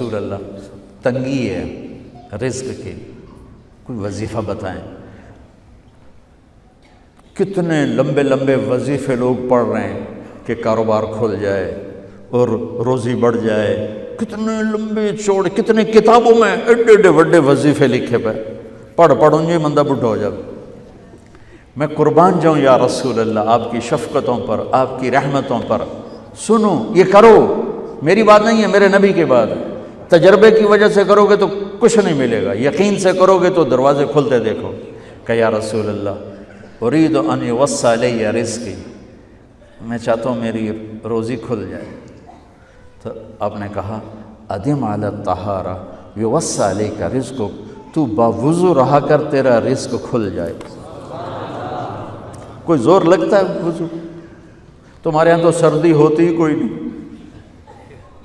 رسول اللہ تنگی ہے رزق کی، کوئی وظیفہ بتائیں۔ کتنے لمبے لمبے وظیفے لوگ پڑھ رہے ہیں کہ کاروبار کھل جائے اور روزی بڑھ جائے، کتنے لمبے چوڑے، کتنے کتابوں میں ایڈے ایڈے بڑے وظیفے لکھے پہ، پڑھوں یہ مندہ بڈھا ہو جائے۔ میں قربان جاؤں یا رسول اللہ آپ کی شفقتوں پر، آپ کی رحمتوں پر، سنو یہ کرو، میری بات نہیں ہے، میرے نبی کی بات ہے۔ تجربے کی وجہ سے کرو گے تو کچھ نہیں ملے گا، یقین سے کرو گے تو دروازے کھلتے دیکھو۔ کہ یا رسول اللہ ارید ان یوسع علی رزقی، میں چاہتا ہوں میری روزی کھل جائے۔ تو آپ نے کہا ادم علی الطہارہ یوسع علیک رزقک، تو باوضو رہا کر تیرا رزق کھل جائے۔ کوئی زور لگتا ہے وضو؟ تمہارے یہاں تو سردی ہوتی ہی کوئی نہیں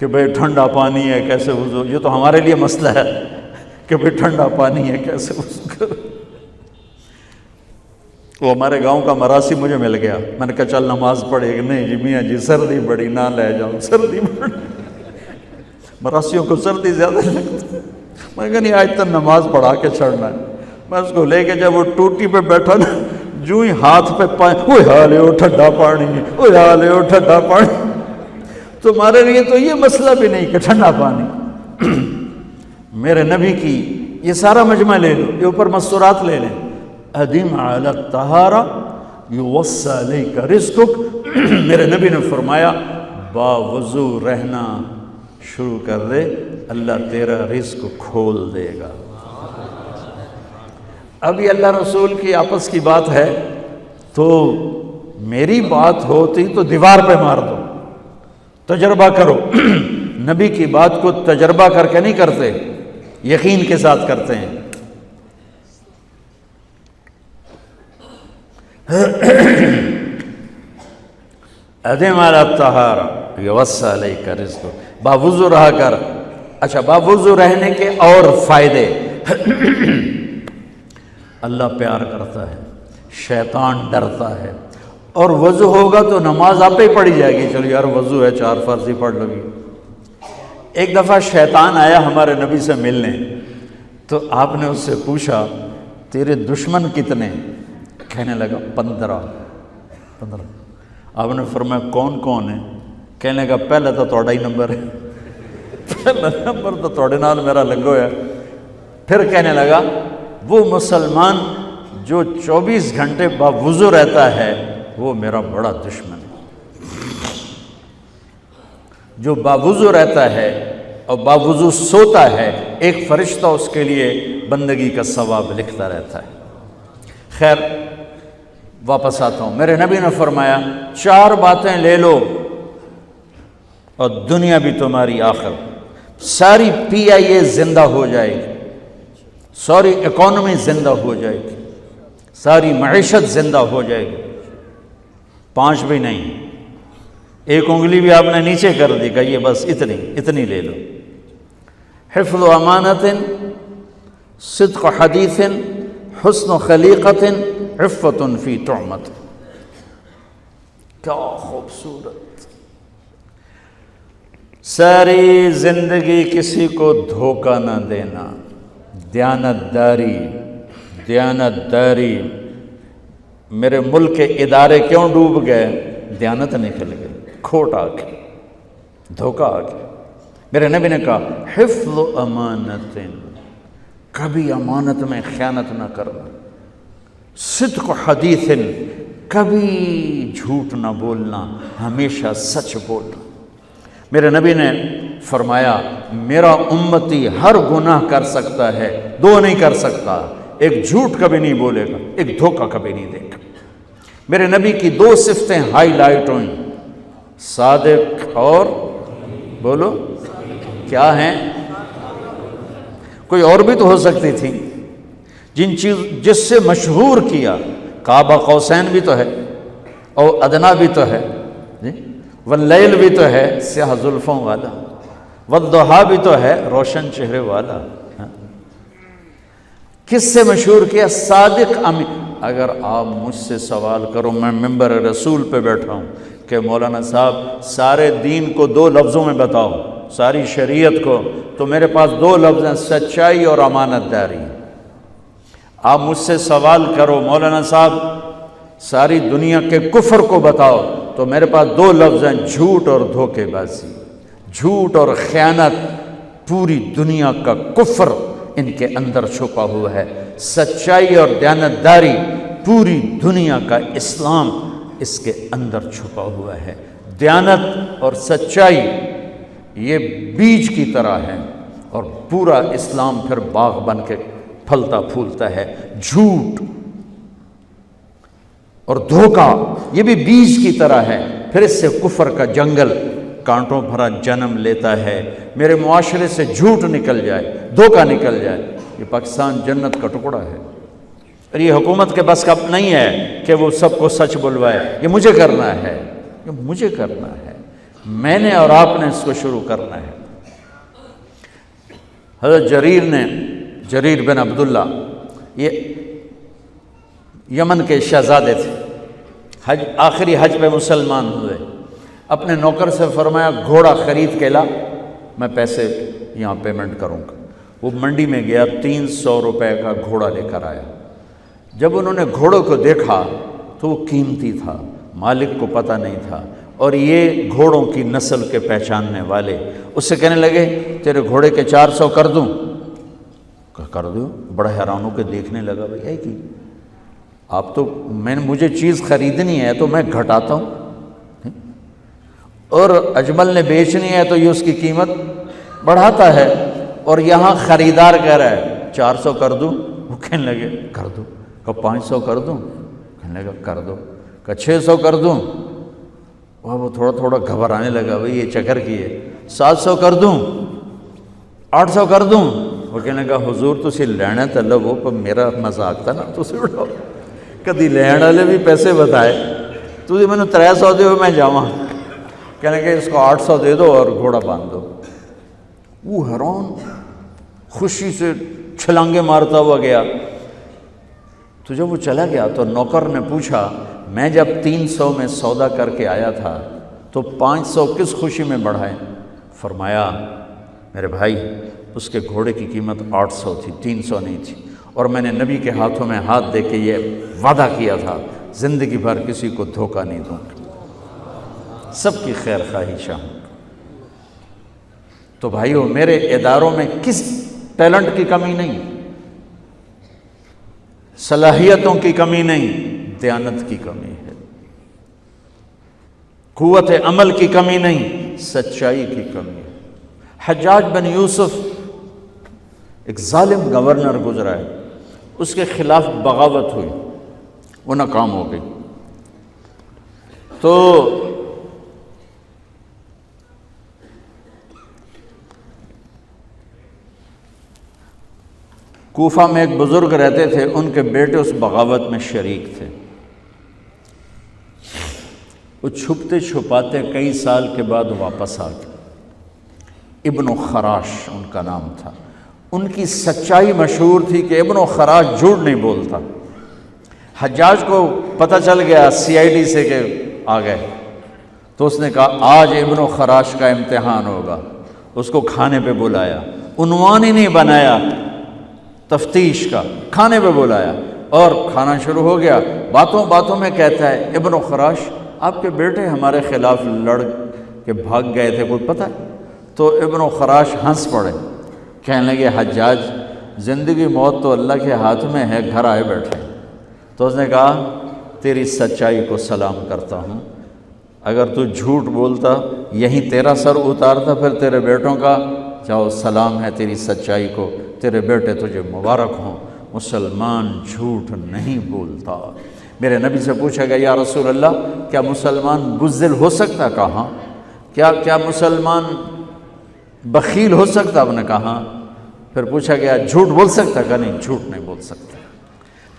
کہ بھئی ٹھنڈا پانی ہے کیسے وضو، یہ تو ہمارے لیے مسئلہ ہے کہ بھئی ٹھنڈا پانی ہے کیسے وضو کرو۔ وہ ہمارے گاؤں کا مراسی مجھے مل گیا، میں نے کہا چل نماز پڑھے گی، نہیں جی میاں جی سردی بڑی، نہ لے جاؤں سردی بڑی، مراسیوں کو سردی زیادہ لگتی ہے۔ میں نے کہا نہیں آج تک نماز پڑھا کے چھڑنا ہے۔ میں اس کو لے کے جب وہ ٹوٹی پہ بیٹھا نا، جو ہی ہاتھ پہ پائیں، اوہ حالے ہو ٹھنڈا پانی، اوہ حالے ہو ٹھنڈا پانی۔ تمہارے لیے تو یہ مسئلہ بھی نہیں کہ ٹھنڈا پانی۔ میرے نبی کی یہ سارا مجمع لے لو، یہ اوپر مستورات لے لیں، ادم علی الطہارہ یوسع علیک رزقک، میرے نبی نے فرمایا باوضو رہنا شروع کر دے، اللہ تیرا رزق کھول دے گا۔ ابھی اللہ رسول کی آپس کی بات ہے تو میری بات ہوتی تو دیوار پہ مار دو، تجربہ کرو۔ نبی کی بات کو تجربہ کر کے نہیں کرتے، یقین کے ساتھ کرتے ہیں۔ ادم علی الطہارہ یوسع علیک رزقک، باوضو رہا کر۔ اچھا باوضو رہنے کے اور فائدے، اللہ پیار کرتا ہے، شیطان ڈرتا ہے، اور وضو ہوگا تو نماز آپ ہی پڑھی جائے گی، چلو یار وضو ہے 4 فرض ہی پڑھ لو گی۔ ایک دفعہ شیطان آیا ہمارے نبی سے ملنے، تو آپ نے اس سے پوچھا تیرے دشمن کتنے؟ کہنے لگا 15۔ آپ نے فرمایا کون کون ہے؟ کہنے لگا پہلے تو تھوڑا ہی نمبر ہے، پہلا نمبر تو تھوڑے نال میرا لگو ہے۔ پھر کہنے لگا وہ مسلمان جو 24 گھنٹے باوضو رہتا ہے وہ میرا بڑا دشمن ہے۔ جو باوضو رہتا ہے اور باوضو سوتا ہے، ایک فرشتہ اس کے لیے بندگی کا ثواب لکھتا رہتا ہے۔ خیر واپس آتا ہوں، میرے نبی نے فرمایا 4 باتیں لے لو اور دنیا بھی تمہاری آخر، ساری PIA زندہ ہو جائے گی، ساری اکانومی زندہ ہو جائے گی، ساری معیشت زندہ ہو جائے گی۔ 5 بھی نہیں، ایک انگلی بھی آپ نے نیچے کر دی کہ یہ بس اتنی لے لو۔ حفظ و امانت، صدق حدیث، حسن خلیقت، عفت فی طعمت۔ کیا خوبصورت! ساری زندگی کسی کو دھوکہ نہ دینا، دیانت داری۔ میرے ملک کے ادارے کیوں ڈوب گئے؟ دیانت نکل گئی، کھوٹ آ گئی، دھوکہ آ گیا۔ میرے نبی نے کہا حفظ امانت، کبھی امانت میں خیانت نہ کرنا، صدق حدیث، کبھی جھوٹ نہ بولنا، ہمیشہ سچ بولنا۔ میرے نبی نے فرمایا میرا امتی ہر گناہ کر سکتا ہے، 2 نہیں کر سکتا، ایک جھوٹ کبھی نہیں بولے گا، ایک دھوکہ کبھی نہیں دے گا۔ میرے نبی کی 2 صفتیں ہائی لائٹ ہوئیں، صادق اور بولو کیا ہیں؟ کوئی اور بھی تو ہو سکتی تھی، جس سے مشہور کیا، کعبہ قوسین بھی تو ہے، اور ادنا بھی تو ہے، واللیل بھی تو ہے سیاہ زلفوں والا، والضحیٰ بھی تو ہے روشن چہرے والا۔ کس سے مشہور کیا؟ صادق امین۔ اگر آپ مجھ سے سوال کرو، میں ممبر رسول پہ بیٹھا ہوں کہ مولانا صاحب سارے دین کو 2 لفظوں میں بتاؤ، ساری شریعت کو، تو میرے پاس دو لفظ ہیں، سچائی اور امانت داری۔ آپ مجھ سے سوال کرو مولانا صاحب ساری دنیا کے کفر کو بتاؤ، تو میرے پاس دو لفظ ہیں، جھوٹ اور دھوکے بازی۔ جھوٹ اور خیانت، پوری دنیا کا کفر ان کے اندر چھپا ہوا ہے۔ سچائی اور دیانتداری، پوری دنیا کا اسلام اس کے اندر چھپا ہوا ہے۔ دیانت اور سچائی یہ بیج کی طرح ہے، اور پورا اسلام پھر باغ بن کے پھلتا پھولتا ہے۔ جھوٹ اور دھوکہ یہ بھی بیج کی طرح ہے، پھر اس سے کفر کا جنگل کانٹوں بھرا جنم لیتا ہے۔ میرے معاشرے سے جھوٹ نکل جائے، دھوکہ نکل جائے، یہ پاکستان جنت کا ٹکڑا ہے۔ اور یہ حکومت کے بس کا نہیں ہے کہ وہ سب کو سچ بلوائے، یہ مجھے کرنا ہے، یہ مجھے کرنا ہے، میں نے اور آپ نے اس کو شروع کرنا ہے۔ حضرت جریر بن عبداللہ یہ یمن کے شہزادے تھے، آخری حج پہ مسلمان ہوئے۔ اپنے نوکر سے فرمایا گھوڑا خرید کے لا، میں پیسے یہاں پیمنٹ کروں گا۔ وہ منڈی میں گیا، 300 روپے کا گھوڑا لے کر آیا۔ جب انہوں نے گھوڑوں کو دیکھا تو وہ قیمتی تھا، مالک کو پتہ نہیں تھا، اور یہ گھوڑوں کی نسل کے پہچاننے والے اس سے کہنے لگے تیرے گھوڑے کے 400 کر دوں؟ کر دو۔ بڑا حیران ہو کے دیکھنے لگا، بھائی ہے کہ آپ تو مجھے چیز خریدنی ہے تو میں گھٹاتا ہوں، اور اجمل نے بیچنی ہے تو یہ اس کی قیمت بڑھاتا ہے، اور یہاں خریدار کہہ رہا ہے 400 کر دوں؟ وہ کہنے لگے کر دو۔ کہ 500 کر دوں؟ کہنے لگا کر دو۔ کہ 600 کر دوں؟ وہ تھوڑا تھوڑا گھبرانے لگا، بھائی یہ چکر کی ہے۔ 700 کر دوں؟ 800 کر دوں؟ وہ کہنے لگا حضور تسی لینا تو لو، پر میرا مذاق تھا نا، تسی اڑاؤ، کدی لین والے بھی پیسے بتائے، تسی میں نے 300 دے میں جاواں۔ کہنے کہ اس کو 800 دے دو اور گھوڑا باندھ دو۔ وہ حیران، خوشی سے چھلانگے مارتا ہوا گیا۔ تو جب وہ چلا گیا تو نوکر نے پوچھا میں جب 300 میں سودا کر کے آیا تھا تو 500 کس خوشی میں بڑھائے؟ فرمایا میرے بھائی اس کے گھوڑے کی قیمت 800 تھی، 300 نہیں تھی، اور میں نے نبی کے ہاتھوں میں ہاتھ دے کے یہ وعدہ کیا تھا زندگی بھر کسی کو دھوکہ نہیں دوں گا، سب کی خیر خواہی چاہوں۔ تو بھائیو میرے اداروں میں کس ٹیلنٹ کی کمی نہیں، صلاحیتوں کی کمی نہیں، دیانت کی کمی ہے، قوت عمل کی کمی نہیں، سچائی کی کمی ہے۔ حجاج بن یوسف ایک ظالم گورنر گزرا ہے، اس کے خلاف بغاوت ہوئی، وہ ناکام ہو گئی۔ تو کوفہ میں ایک بزرگ رہتے تھے، ان کے بیٹے اس بغاوت میں شریک تھے۔ وہ چھپتے چھپاتے کئی سال کے بعد واپس آ گئے۔ ابن خراش ان کا نام تھا۔ ان کی سچائی مشہور تھی کہ ابن خراش جھوٹ نہیں بولتا۔ حجاج کو پتہ چل گیا CID سے کہ آ گئے، تو اس نے کہا آج ابن خراش کا امتحان ہوگا۔ اس کو کھانے پہ بلایا، عنوان ہی نہیں بنایا تفتیش کا، کھانے پہ بلایا اور کھانا شروع ہو گیا۔ باتوں باتوں میں کہتا ہے ابن خراش آپ کے بیٹے ہمارے خلاف لڑ کے بھاگ گئے تھے، کوئی پتہ ہے؟ تو ابن خراش ہنس پڑے، کہنے لگے حجاج زندگی موت تو اللہ کے ہاتھ میں ہے، گھر آئے بیٹھے۔ تو اس نے کہا تیری سچائی کو سلام کرتا ہوں، اگر تو جھوٹ بولتا یہیں تیرا سر اتارتا، پھر تیرے بیٹوں کا جاؤ سلام ہے تیری سچائی کو، تیرے بیٹے تجھے مبارک ہوں، مسلمان جھوٹ نہیں بولتا۔ میرے نبی سے پوچھا گیا یا رسول اللہ کیا مسلمان بزدل ہو سکتا؟ کہا کیا مسلمان بخیل ہو سکتا؟ آپ نے کہا۔ پھر پوچھا گیا جھوٹ بول سکتا؟ کہا نہیں، جھوٹ نہیں بول سکتا۔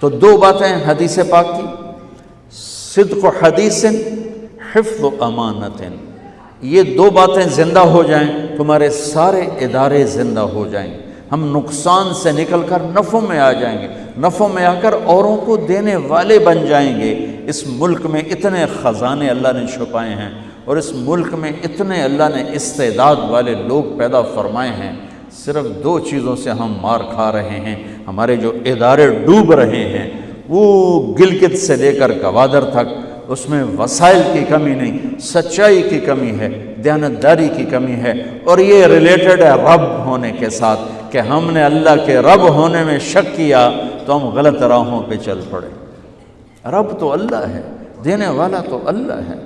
تو دو باتیں حدیث پاک کی، صدق و حدیث، حفظ و امانت، یہ دو باتیں زندہ ہو جائیں تمہارے سارے ادارے زندہ ہو جائیں، ہم نقصان سے نکل کر نفع میں آ جائیں گے، نفع میں آ کر اوروں کو دینے والے بن جائیں گے۔ اس ملک میں اتنے خزانے اللہ نے چھپائے ہیں، اور اس ملک میں اتنے اللہ نے استعداد والے لوگ پیدا فرمائے ہیں، صرف 2 چیزوں سے ہم مار کھا رہے ہیں، ہمارے جو ادارے ڈوب رہے ہیں، وہ گلگت سے لے کر گوادر تک، اس میں وسائل کی کمی نہیں، سچائی کی کمی ہے، دیانتداری کی کمی ہے، اور یہ ریلیٹڈ ہے رب ہونے کے ساتھ کہ ہم نے اللہ کے رب ہونے میں شک کیا تو ہم غلط راہوں پہ چل پڑے۔ رب تو اللہ ہے، دینے والا تو اللہ ہے۔